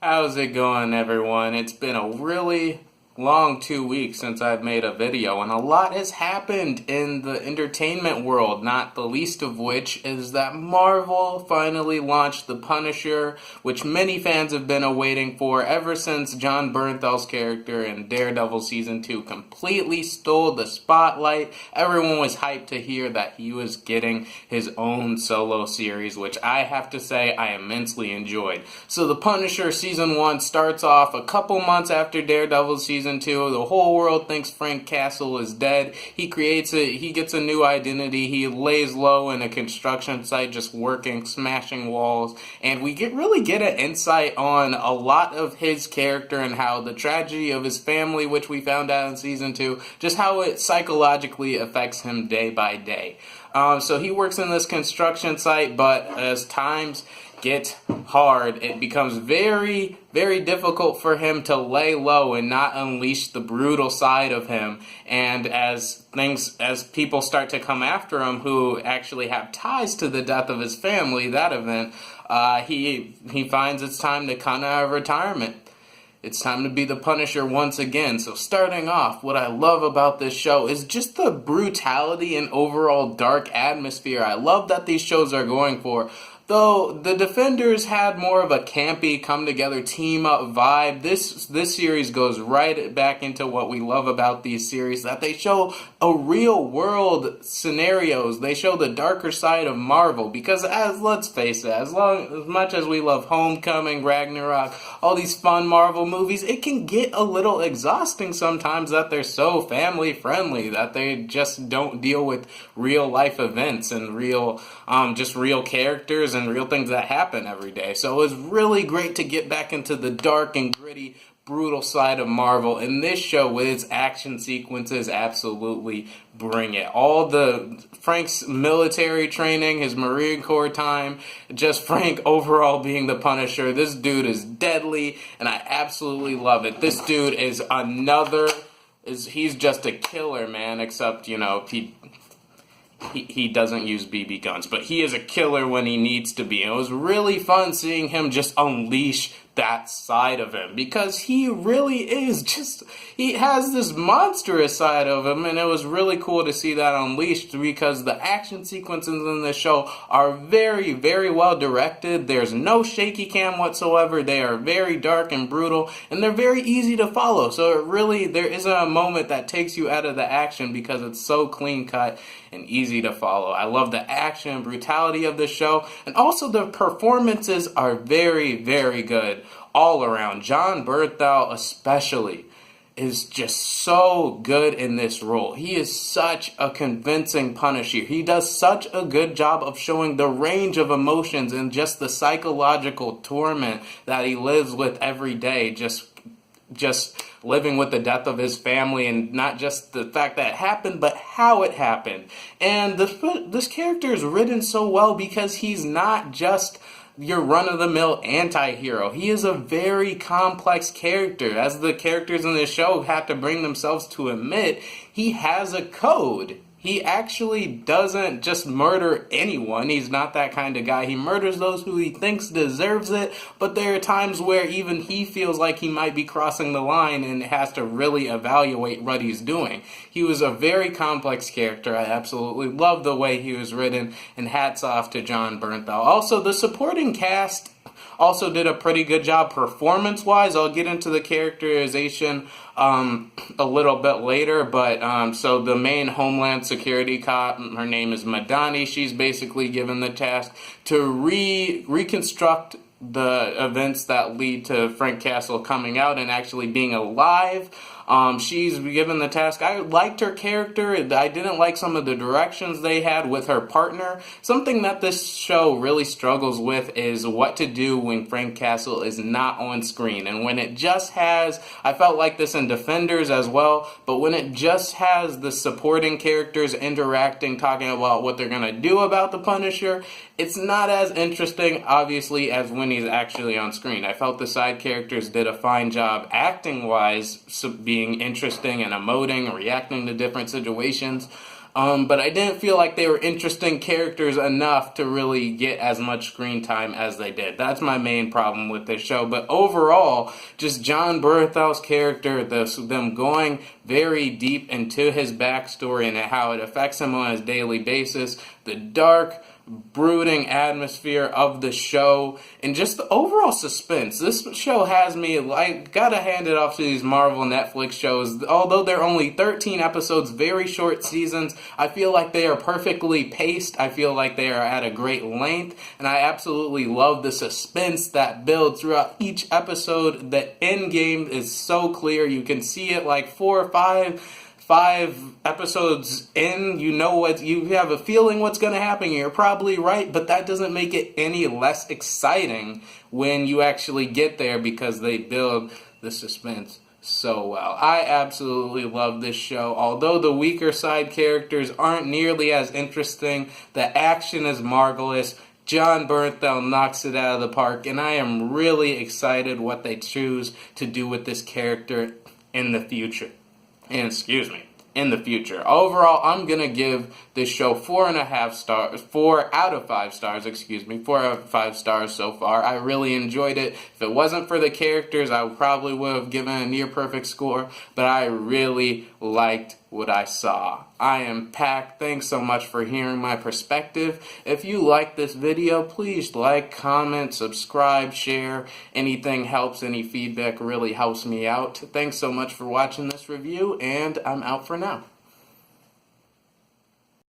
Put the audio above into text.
How's it going, everyone? It's been a really long 2 weeks since I've made a video, and a lot has happened in the entertainment world, not the least of which is that Marvel finally launched The Punisher, which many fans have been awaiting for ever since Jon Bernthal's character in Daredevil Season 2 completely stole the spotlight. Everyone was hyped to hear that he was getting his own solo series, which I have to say I immensely enjoyed. So The Punisher Season 1 starts off a couple months after Daredevil Season 2. The whole world thinks Frank Castle is dead. He gets a new identity. He lays low in a construction site just working, smashing walls. And we really get an insight on a lot of his character and how the tragedy of his family, which we found out in Season 2, just how it psychologically affects him day by day. So he works in this construction site, but as times get hard, it becomes very, very difficult for him to lay low and not unleash the brutal side of him. And as people start to come after him who actually have ties to the death of his family, that event, he finds it's time to come out of retirement. It's time to be the Punisher once again. So starting off, what I love about this show is just the brutality and overall dark atmosphere I love that these shows are going for. Though the Defenders had more of a campy, come-together, team-up vibe, this series goes right back into what we love about these series, that they show a real-world scenarios. They show the darker side of Marvel, because let's face it, as much as we love Homecoming, Ragnarok, all these fun Marvel movies, it can get a little exhausting sometimes that they're so family-friendly, that they just don't deal with real-life events and real characters and real things that happen every day. So it was really great to get back into the dark and gritty, brutal side of Marvel, and this show with its action sequences absolutely bring it. All the Frank's military training, his Marine Corps time, just Frank overall being the Punisher. This dude is deadly, and I absolutely love it. This dude is he's just a killer, man, except, he doesn't use BB guns, but he is a killer when he needs to be. And it was really fun seeing him just unleash that side of him, because he really is he has this monstrous side of him, and it was really cool to see that unleashed, because the action sequences in this show are very, very well directed. There's no shaky cam whatsoever. They are very dark and brutal, and they're very easy to follow. So there isn't a moment that takes you out of the action because it's so clean cut and easy to follow. I love the action and brutality of the show, and also the performances are very, very good all around. Jon Bernthal especially is just so good in this role. He is such a convincing Punisher. He does such a good job of showing the range of emotions and just the psychological torment that he lives with every day, just living with the death of his family, and not just the fact that it happened, but how it happened. And this character is written so well because he's not just your run-of-the-mill anti-hero. He is a very complex character. As the characters in this show have to bring themselves to admit, he has a code. He actually doesn't just murder anyone. He's not that kind of guy. He murders those who he thinks deserves it, but there are times where even he feels like he might be crossing the line and has to really evaluate what he's doing. He was a very complex character. I absolutely love the way he was written, and hats off to Jon Bernthal. Also, the supporting cast also did a pretty good job performance-wise. I'll get into the characterization a little bit later, but so the main Homeland Security cop, her name is Madani. She's basically given the task to reconstruct the events that lead to Frank Castle coming out and actually being alive. She's given the task. I liked her character. I didn't like some of the directions they had with her partner. Something that this show really struggles with is what to do when Frank Castle is not on screen. And when it just has, I felt like this in Defenders as well, but when it just has the supporting characters interacting, talking about what they're going to do about the Punisher, it's not as interesting, obviously, as when he's actually on screen. I felt the side characters did a fine job acting-wise, being interesting and emoting, reacting to different situations. but I didn't feel like they were interesting characters enough to really get as much screen time as they did. That's my main problem with this show. But overall, just Jon Bernthal's character, them going very deep into his backstory and how it affects him on a daily basis, the dark, brooding atmosphere of the show, and just the overall suspense. This show has me, like, gotta hand it off to these Marvel Netflix shows. Although they're only 13 episodes, very short seasons, I feel like they are perfectly paced. I feel like they are at a great length, and I absolutely love the suspense that builds throughout each episode. The end game is so clear. You can see it like 4 or 5 episodes in, you have a feeling what's going to happen. You're probably right, but that doesn't make it any less exciting when you actually get there, because they build the suspense so well. I absolutely love this show. Although the weaker side characters aren't nearly as interesting, the action is marvelous. Jon Bernthal knocks it out of the park, and I am really excited what they choose to do with this character in the future. In the future. Overall, I'm going to give this show 4.5 stars, 4 out of 5 stars, 4 out of 5 stars so far. I really enjoyed it. If it wasn't for the characters, I probably would have given a near perfect score, but I really liked what I saw. I am Pack. Thanks so much for hearing my perspective. If you like this video, please like, comment, subscribe, share. Anything helps. Any feedback really helps me out. Thanks so much for watching this review, and I'm out for now.